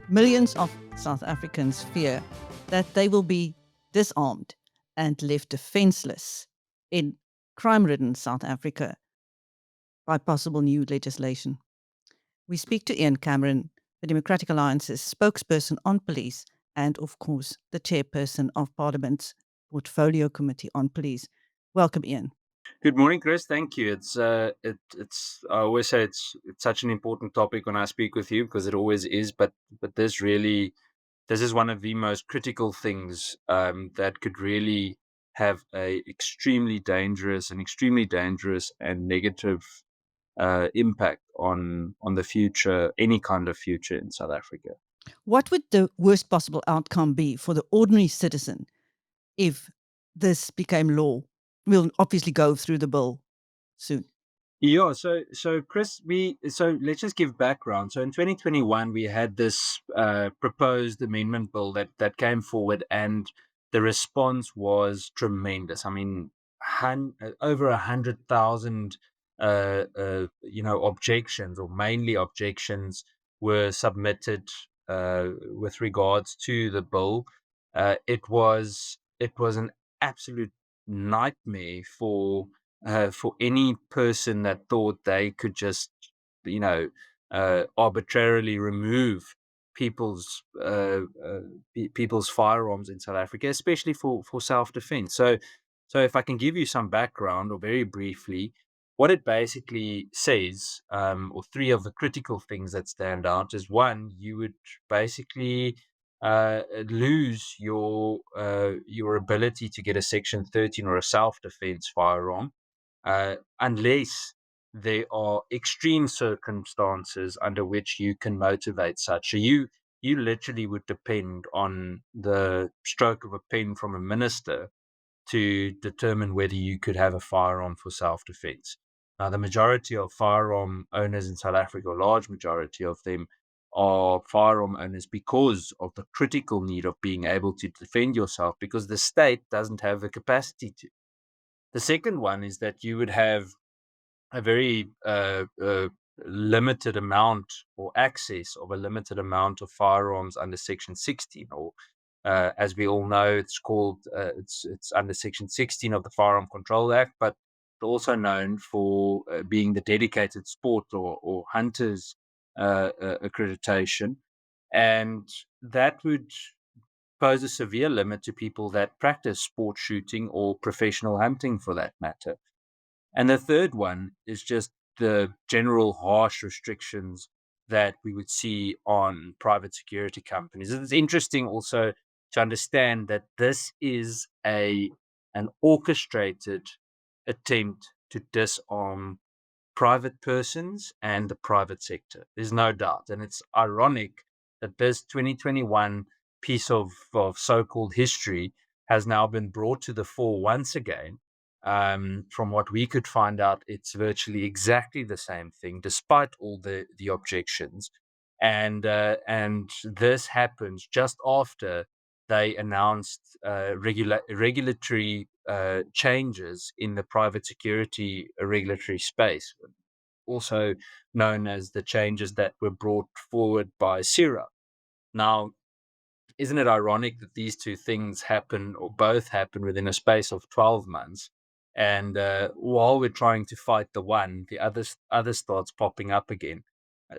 Millions of South Africans fear that they will be disarmed and left defenseless in crime-ridden South Africa by possible new legislation. We speak to Ian Cameron, the Democratic Alliance's spokesperson on police, and of course, the chairperson of Parliament's Portfolio Committee on Police. Welcome, Ian. Good morning, Chris. Thank you. It's I always say it's such an important topic when I speak with you, because it always is. But this is one of the most critical things that could really have a extremely dangerous and negative impact on the future, any kind of future in South Africa. What would the worst possible outcome be for the ordinary citizen if this became law? We'll obviously go through the bill soon. Yeah, so Chris, let's just give background. So in 2021, we had this proposed amendment bill that came forward, and the response was tremendous. I mean, over 100,000, objections, or mainly objections, were submitted with regards to the bill. It was an absolute nightmare for any person that thought they could just, arbitrarily remove people's people's firearms in South Africa, especially for self-defense. So if I can give you some background, or very briefly, what it basically says, or three of the critical things that stand out, is one, you would basically lose your ability to get a Section 13 or a self-defense firearm, unless there are extreme circumstances under which you can motivate such. So you literally would depend on the stroke of a pen from a minister to determine whether you could have a firearm for self-defense. Now, the majority of firearm owners in South Africa, a large majority of them, are firearm owners because of the critical need of being able to defend yourself, because the state doesn't have the capacity to. The second one is that you would have a very limited amount, or access of a limited amount, of firearms under Section 16, or as we all know, it's called it's under Section 16 of the Firearm Control Act, but also known for being the dedicated sport or hunters accreditation, and that would pose a severe limit to people that practice sport shooting or professional hunting, for that matter. And the third one is just the general harsh restrictions that we would see on private security companies. It's interesting also to understand that this is an orchestrated attempt to disarm private persons and the private sector. There's no doubt. And it's ironic that this 2021 piece of so-called history has now been brought to the fore once again. From what we could find out, it's virtually exactly the same thing, despite all the objections. And this happens just after they announced regulatory changes in the private security regulatory space, also known as the changes that were brought forward by CIRA. Now, isn't it ironic that these two things happen, or both happen, within a space of 12 months? And while we're trying to fight the one, the other starts popping up again.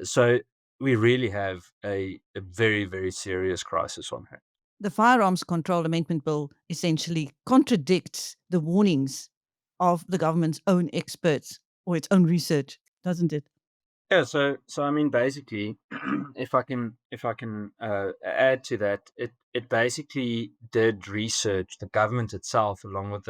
So we really have a very, very serious crisis on hand. The Firearms Control Amendment Bill essentially contradicts the warnings of the government's own experts or its own research, doesn't it? Yeah, so I mean, basically, if I can add to that, it basically did research. The government itself, along with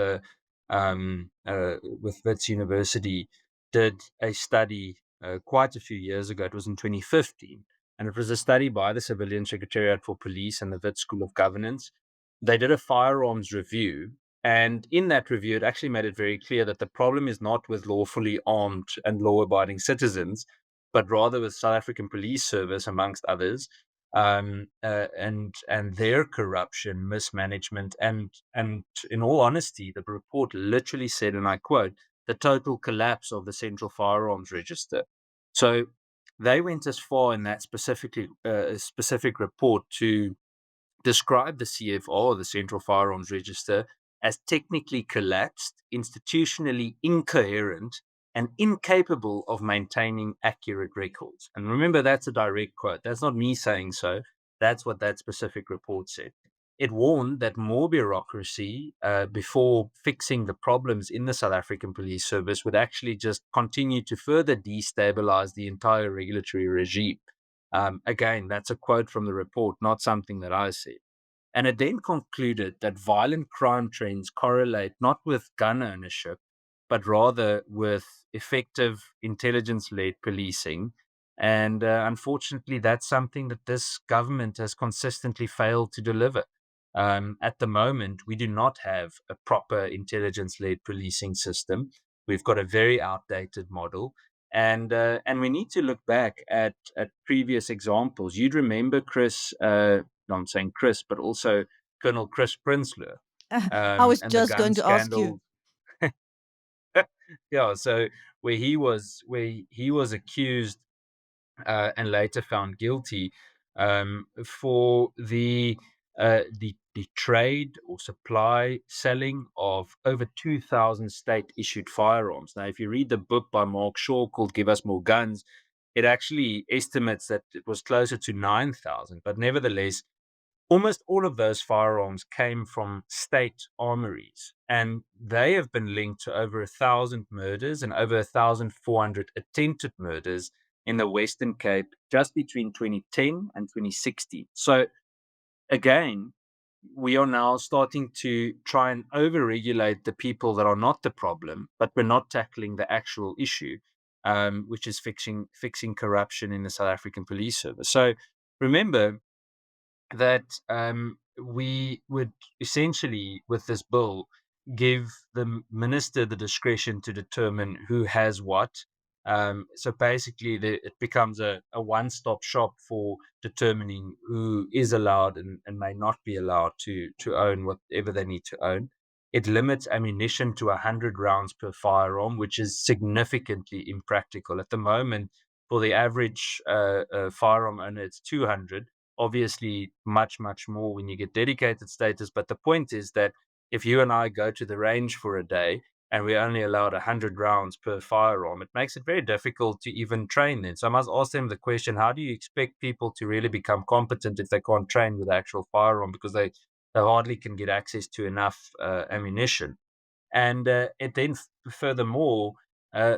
with Wits University, did a study quite a few years ago. It was in 2015, and it was a study by the Civilian Secretariat for Police and the Wits School of Governance. They did a firearms review, and in that review, it actually made it very clear that the problem is not with lawfully armed and law-abiding citizens, but rather with South African Police Service, amongst others, and their corruption, mismanagement, and in all honesty, the report literally said, and I quote, the total collapse of the Central Firearms Register. So they went as far in that specific report to describe the CFR, the Central Firearms Register, as technically collapsed, institutionally incoherent, and incapable of maintaining accurate records. And remember, that's a direct quote. That's not me saying so. That's what that specific report said. It warned that more bureaucracy before fixing the problems in the South African police service would actually just continue to further destabilize the entire regulatory regime. Again, that's a quote from the report, not something that I said. And it then concluded that violent crime trends correlate not with gun ownership, but rather with effective intelligence led policing. And unfortunately, that's something that this government has consistently failed to deliver. At the moment, we do not have a proper intelligence led policing system. We've got a very outdated model. And we need to look back at previous examples. You'd remember, Chris, I'm saying Chris, but also Colonel Chris Prinsloo, I was and the just gun going to ask you. scandal. Yeah, so where he was accused and later found guilty for the trade or supply selling of over 2,000 state-issued firearms. Now, if you read the book by Mark Shaw called "Give Us More Guns," it actually estimates that it was closer to 9,000. But nevertheless, almost all of those firearms came from state armories, and they have been linked to over 1,000 murders and over 1,400 attempted murders in the Western Cape just between 2010 and 2016. So again, we are now starting to try and over-regulate the people that are not the problem, but we're not tackling the actual issue, which is fixing corruption in the South African police service. So remember, that we would essentially, with this bill, give the minister the discretion to determine who has what. So basically, it becomes a one-stop shop for determining who is allowed and may not be allowed to own whatever they need to own. It limits ammunition to 100 rounds per firearm, which is significantly impractical. At the moment, for the average firearm owner, it's 200. Obviously much more when you get dedicated status, but the point is that if you and I go to the range for a day and we're only allowed 100 rounds per firearm, it makes it very difficult to even train then. So I must ask them the question, how do you expect people to really become competent if they can't train with the actual firearm, because they hardly can get access to enough ammunition? And it then furthermore uh,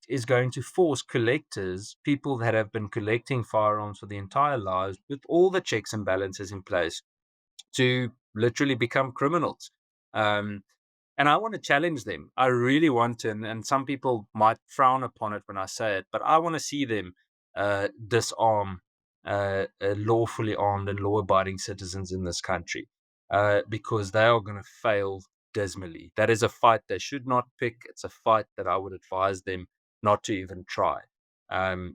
is going to force collectors, people that have been collecting firearms for the entire lives, with all the checks and balances in place, to literally become criminals. Um, and I want to challenge them. I really want to, and some people might frown upon it when I say it, but I want to see them disarm lawfully armed and law-abiding citizens in this country, because they are going to fail dismally. That is a fight they should not pick. It's a fight that I would advise them not to even try.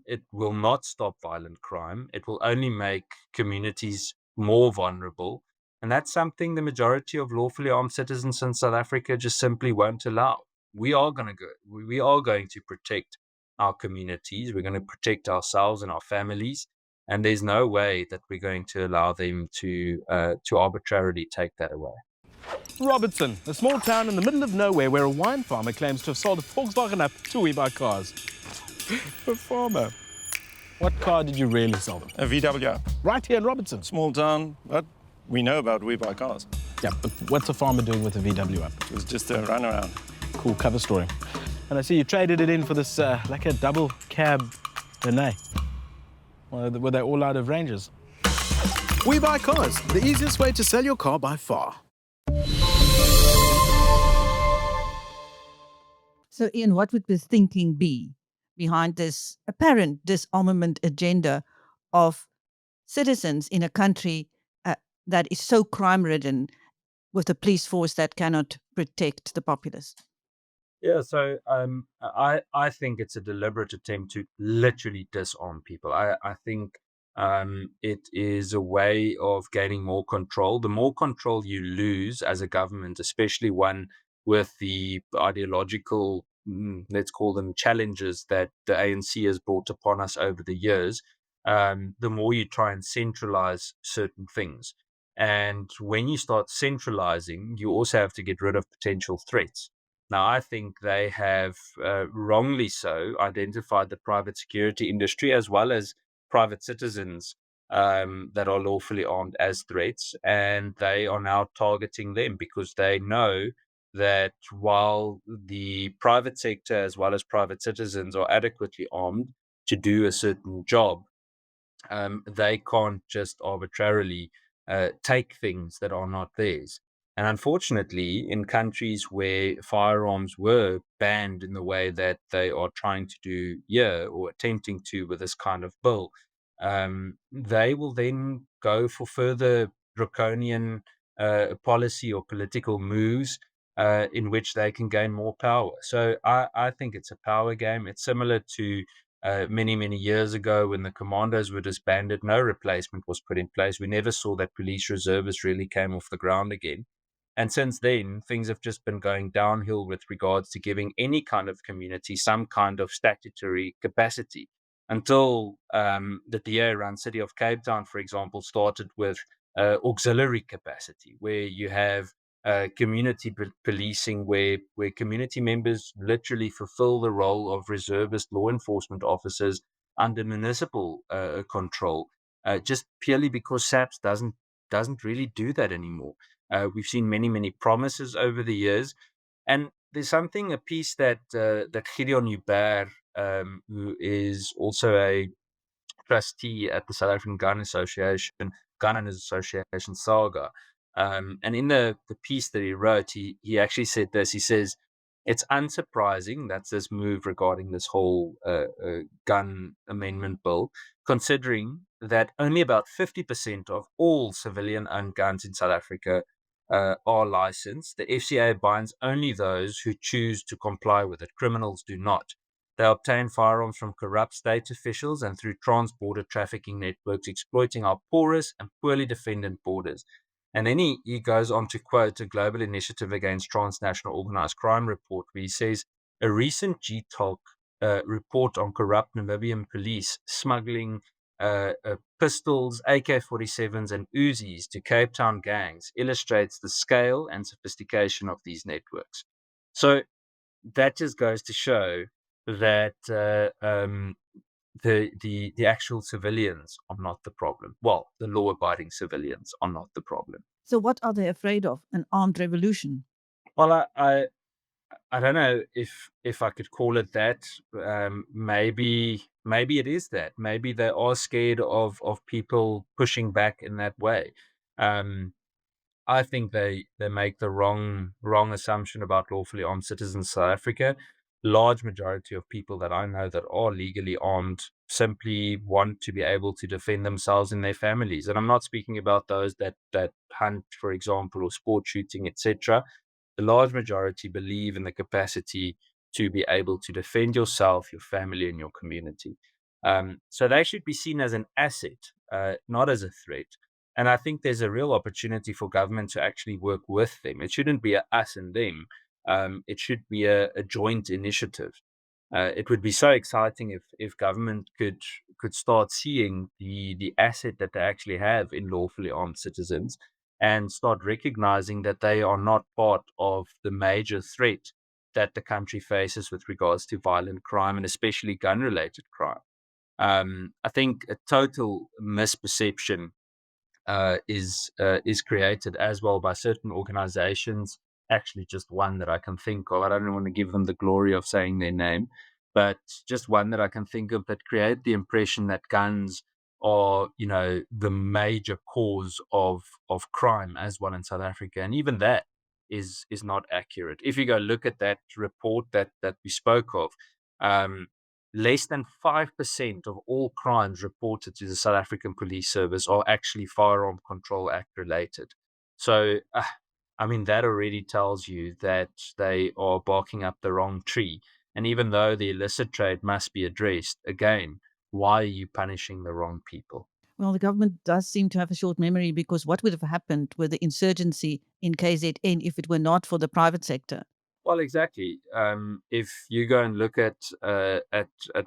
It will not stop violent crime. It will only make communities more vulnerable. And that's something the majority of lawfully armed citizens in South Africa just simply won't allow. We are going to protect our communities. We're going to protect ourselves and our families. And there's no way that we're going to allow them to arbitrarily take that away. Robertson, a small town in the middle of nowhere where a wine farmer claims to have sold a Volkswagen up to We Buy Cars. A farmer. What car did you really sell them? A VW. Right here in Robertson. Small town, but we know about We Buy Cars. Yeah, but what's a farmer doing with a VW up? It was just a runaround. Cool cover story. And I see you traded it in for this, like a double cab Renault. Were they all out of ranges? We Buy Cars, the easiest way to sell your car by far. So, Ian, what would the thinking be behind this apparent disarmament agenda of citizens in a country that is so crime-ridden, with a police force that cannot protect the populace? Yeah, so I think it's a deliberate attempt to literally disarm people. I think It is a way of gaining more control. The more control you lose as a government, especially one with the ideological, let's call them challenges that the ANC has brought upon us over the years, the more you try and centralize certain things. And when you start centralizing, you also have to get rid of potential threats. Now, I think they have wrongly so identified the private security industry as well as private citizens that are lawfully armed as threats, and they are now targeting them because they know that while the private sector as well as private citizens are adequately armed to do a certain job, they can't just arbitrarily take things that are not theirs. And unfortunately, in countries where firearms were banned in the way that they are trying to do here or attempting to with this kind of bill, they will then go for further draconian policy or political moves in which they can gain more power. So I think it's a power game. It's similar to many years ago when the commandos were disbanded. No replacement was put in place. We never saw that police reservists really came off the ground again. And since then, things have just been going downhill with regards to giving any kind of community some kind of statutory capacity until the DA around City of Cape Town, for example, started with auxiliary capacity, where you have community policing, where community members literally fulfill the role of reservist law enforcement officers under municipal control, just purely because SAPS doesn't really do that anymore. We've seen many promises over the years, and there's a piece that Gideon Huber, who is also a trustee at the South African Gun Owners Association, SAGA. And in the piece that he wrote, he actually said this. He says, it's unsurprising that's this move regarding this whole gun amendment bill, considering that only about 50% of all civilian-owned guns in South Africa are licensed. The FCA binds only those who choose to comply with it. Criminals do not. They obtain firearms from corrupt state officials and through trans-border trafficking networks, exploiting our porous and poorly defended borders. And then he goes on to quote a Global Initiative Against Transnational Organized Crime report, where he says, a recent GTALC report on corrupt Namibian police smuggling pistols, AK-47s, and Uzis to Cape Town gangs illustrates the scale and sophistication of these networks. So that just goes to show that the actual civilians are not the problem. Well, the law-abiding civilians are not the problem. So what are they afraid of? An armed revolution? Well, I don't know if I could call it that. Maybe it is that. Maybe they are scared of people pushing back in that way. I think they make the wrong assumption about lawfully armed citizens in South Africa. Large majority of people that I know that are legally armed simply want to be able to defend themselves and their families. And I'm not speaking about those that hunt, for example, or sport shooting, etc. The large majority believe in the capacity to be able to defend yourself, your family, and your community. So they should be seen as an asset, not as a threat. And I think there's a real opportunity for government to actually work with them. It shouldn't be a us and them. It should be a joint initiative. It would be so exciting if government could start seeing the asset that they actually have in lawfully armed citizens and start recognizing that they are not part of the major threat that the country faces with regards to violent crime and especially gun-related crime. I think a total misperception is created as well by certain organizations. Actually, just one that I can think of. I don't want to give them the glory of saying their name, but just one that I can think of that create the impression that guns are, the major cause of crime as well in South Africa, and even that is not accurate. If you go look at that report that we spoke of, less than 5% of all crimes reported to the South African Police Service are actually Firearm Control Act related. So, that already tells you that they are barking up the wrong tree. And even though the illicit trade must be addressed, again, why are you punishing the wrong people? Well, the government does seem to have a short memory, because what would have happened with the insurgency in KZN if it were not for the private sector? Well, exactly. If you go and look at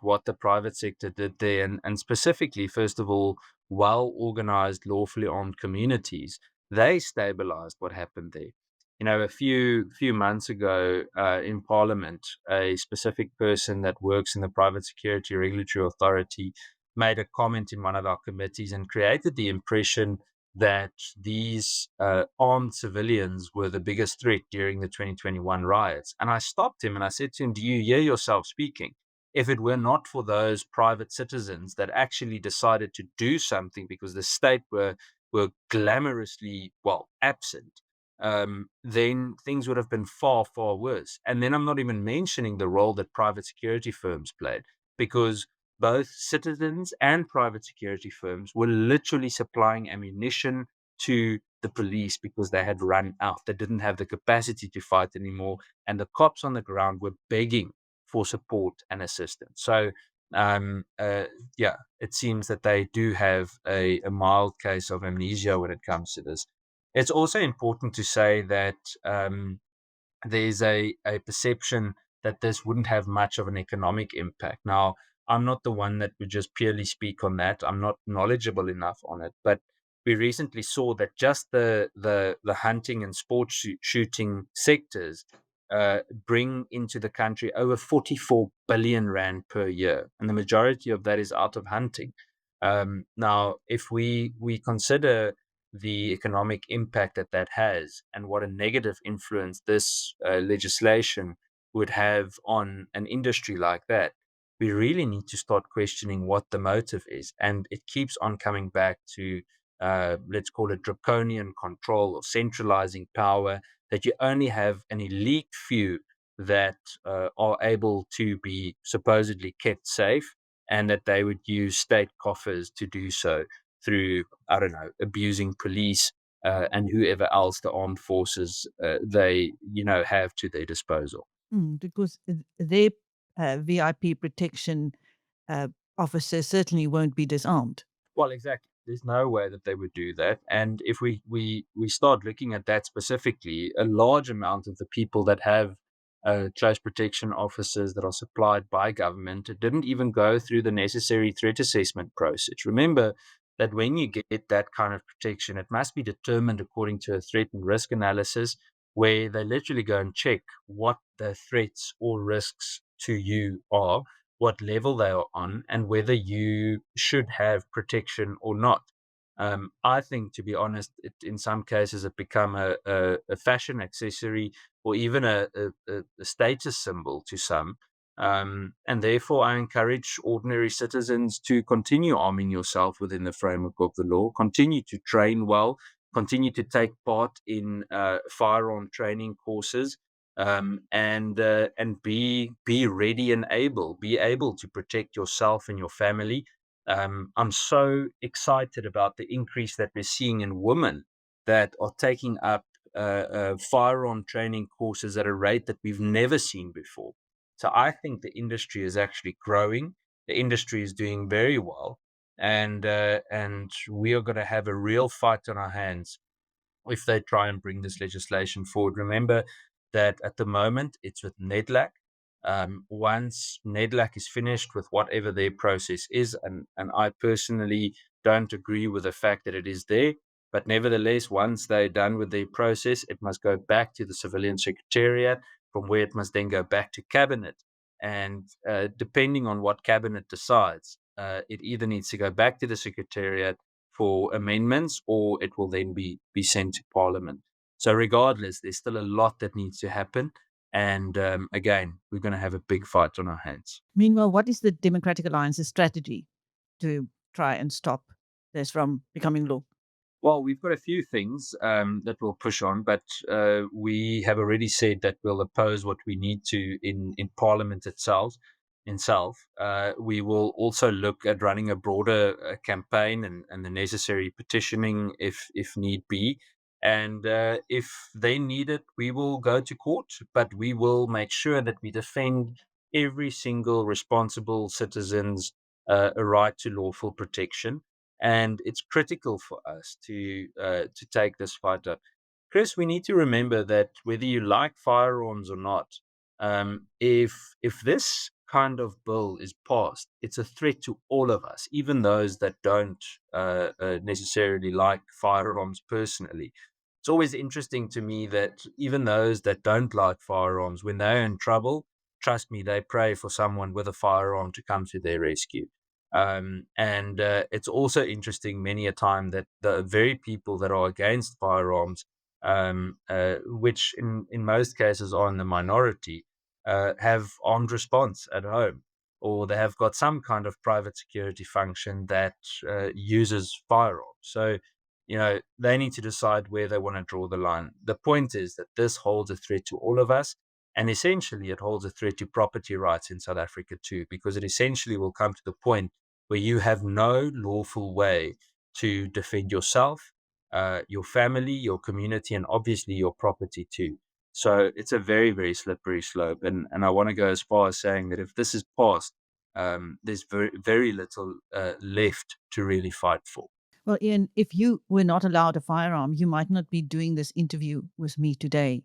what the private sector did there, and specifically, first of all, well-organized, lawfully armed communities, they stabilized what happened there. A few months ago, in Parliament, a specific person that works in the Private Security Regulatory Authority made a comment in one of our committees and created the impression that these armed civilians were the biggest threat during the 2021 riots. And I stopped him and I said to him, do you hear yourself speaking? If it were not for those private citizens that actually decided to do something because the state were glamorously, absent, then things would have been far, far worse. And then I'm not even mentioning the role that private security firms played, because both citizens and private security firms were literally supplying ammunition to the police because they had run out. They didn't have the capacity to fight anymore. And the cops on the ground were begging for support and assistance. So, it seems that they do have a mild case of amnesia when it comes to this. It's also important to say that there's a perception that this wouldn't have much of an economic impact. Now, I'm not the one that would just purely speak on that. I'm not knowledgeable enough on it, but we recently saw that just the hunting and sports shooting sectors bring into the country over 44 billion rand per year, and the majority of that is out of hunting. Now, if we consider the economic impact that has and what a negative influence this legislation would have on an industry like that, we really need to start questioning what the motive is. And it keeps on coming back to, let's call it draconian control or centralizing power, that you only have an elite few that are able to be supposedly kept safe, and that they would use state coffers to do so through, I don't know, abusing police and whoever else the armed forces they have to their disposal. Because their VIP protection officers certainly won't be disarmed. Well, exactly. There's no way that they would do that. And if we start looking at that specifically, a large amount of the people that have close protection officers that are supplied by government, it didn't even go through the necessary threat assessment process. Remember that when you get that kind of protection, it must be determined according to a threat and risk analysis, where they literally go and check what the threats or risks to you are, what level they are on, and whether you should have protection or not. I think, to be honest, in some cases it become a fashion accessory or even a status symbol to some. And therefore, I encourage ordinary citizens to continue arming yourself within the framework of the law, continue to train well, continue to take part in firearm training courses, and be ready and be able to protect yourself and your family. I'm so excited about the increase that we're seeing in women that are taking up firearm training courses at a rate that we've never seen before. So I think the industry is actually growing. The industry is doing very well, and we are going to have a real fight on our hands if they try and bring this legislation forward. Remember that at the moment it's with NEDLAC. Once NEDLAC is finished with whatever their process is, and I personally don't agree with the fact that it is there, but nevertheless, once they're done with their process, it must go back to the Civilian Secretariat, from where it must then go back to Cabinet. And depending on what Cabinet decides, it either needs to go back to the Secretariat for amendments, or it will then be sent to Parliament. So regardless, there's still a lot that needs to happen. And again, we're going to have a big fight on our hands. Meanwhile, what is the Democratic Alliance's strategy to try and stop this from becoming law? Well, we've got a few things that we'll push on, but we have already said that we'll oppose what we need to in Parliament itself. We will also look at running a broader campaign and the necessary petitioning if need be. And if they need it, we will go to court, but we will make sure that we defend every single responsible citizen's right to lawful protection. And it's critical for us to take this fight up. Chris, we need to remember that whether you like firearms or not, if this kind of bill is passed, it's a threat to all of us, even those that don't necessarily like firearms personally. It's always interesting to me that even those that don't like firearms, when they're in trouble, trust me, they pray for someone with a firearm to come to their rescue. And it's also interesting many a time that the very people that are against firearms, which in most cases are in the minority, have armed response at home, or they have got some kind of private security function that uses firearms. So, they need to decide where they want to draw the line. The point is that this holds a threat to all of us. And essentially, it holds a threat to property rights in South Africa too, because it essentially will come to the point where you have no lawful way to defend yourself, your family, your community, and obviously your property too. So it's a very, very slippery slope. And I want to go as far as saying that if this is passed, there's very, very little left to really fight for. Well, Ian, if you were not allowed a firearm, you might not be doing this interview with me today.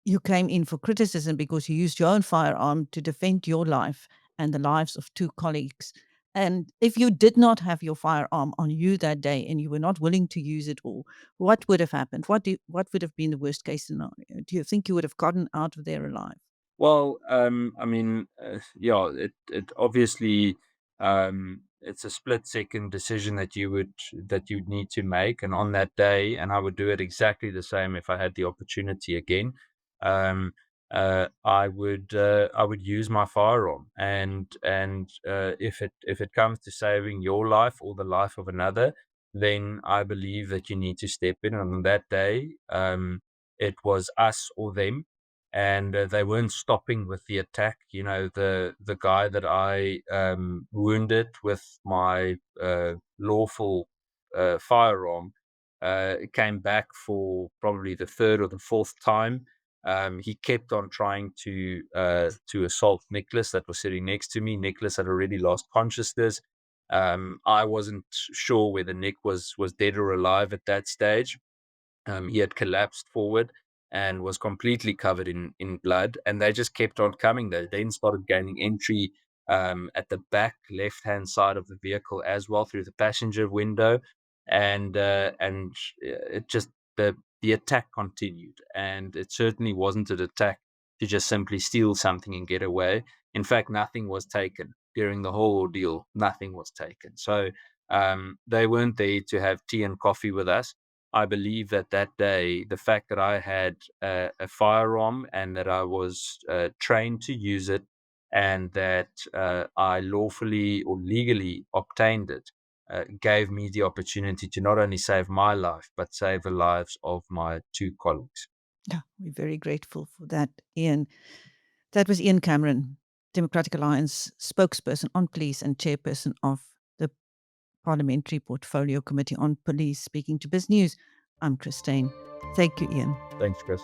You came in for criticism because you used your own firearm to defend your life and the lives of two colleagues. And if you did not have your firearm on you that day and you were not willing to use it all, what would have happened? What would have been the worst case scenario? Do you think you would have gotten out of there alive? Well, yeah, it obviously, it's a split-second decision that you'd need to make, and on that day, and I would do it exactly the same if I had the opportunity again. I would use my firearm, and if it comes to saving your life or the life of another, then I believe that you need to step in. And on that day, it was us or them. And they weren't stopping with the attack. The guy that I wounded with my lawful firearm came back for probably the third or the fourth time. He kept on trying to assault Nicholas that was sitting next to me. Nicholas had already lost consciousness. I wasn't sure whether Nick was dead or alive at that stage. He had collapsed forward and was completely covered in blood, and they just kept on coming. They then started gaining entry at the back left-hand side of the vehicle as well, through the passenger window, and it just the attack continued. And it certainly wasn't an attack to just simply steal something and get away. In fact, nothing was taken during the whole ordeal. Nothing was taken. So they weren't there to have tea and coffee with us. I believe that day, the fact that I had a firearm and that I was trained to use it, and that I lawfully or legally obtained it, gave me the opportunity to not only save my life, but save the lives of my two colleagues. Yeah, we're very grateful for that, Ian. That was Ian Cameron, Democratic Alliance spokesperson on police and chairperson of the Parliamentary Portfolio Committee on Police, speaking to BizNews. I'm Chris Steyn. Thank you, Ian. Thanks, Chris.